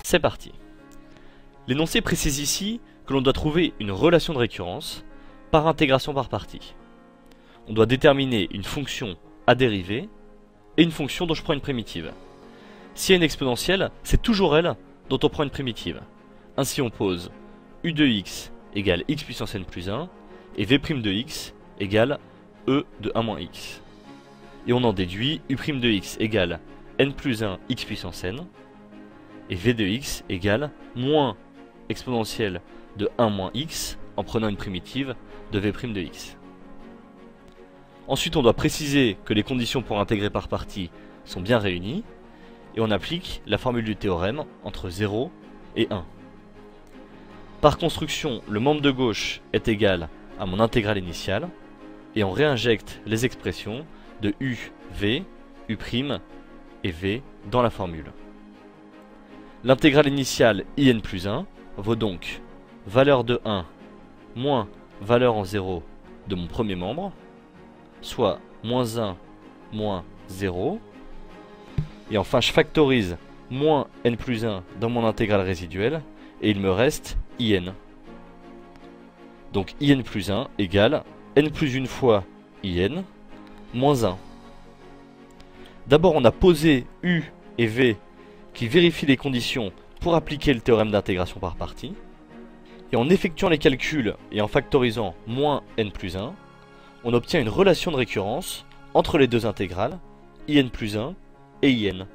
C'est parti. L'énoncé précise ici que l'on doit trouver une relation de récurrence par intégration par partie. On doit déterminer une fonction à dériver et une fonction dont je prends une primitive. S'il y a une exponentielle, c'est toujours elle dont on prend une primitive. Ainsi on pose u de x égale x puissance n plus 1 et v' de x égale e de 1 moins x. Et on en déduit u' de x égale n plus 1 x puissance n et v de x égale moins exponentielle de 1 moins x en prenant une primitive de v' de x. Ensuite on doit préciser que les conditions pour intégrer par partie sont bien réunies et on applique la formule du théorème entre 0 et 1. Par construction, le membre de gauche est égal à mon intégrale initiale et on réinjecte les expressions de u, v, u' et v dans la formule. L'intégrale initiale in plus 1 vaut donc valeur de 1 moins valeur en 0 de mon premier membre, soit moins 1 moins 0. Et enfin je factorise moins n plus 1 dans mon intégrale résiduelle et il me reste in. Donc in plus 1 égale n plus 1 fois in moins 1. D'abord on a posé u et v qui vérifient les conditions pour appliquer le théorème d'intégration par partie. Et en effectuant les calculs et en factorisant moins n plus 1, on obtient une relation de récurrence entre les deux intégrales, in plus 1 et in.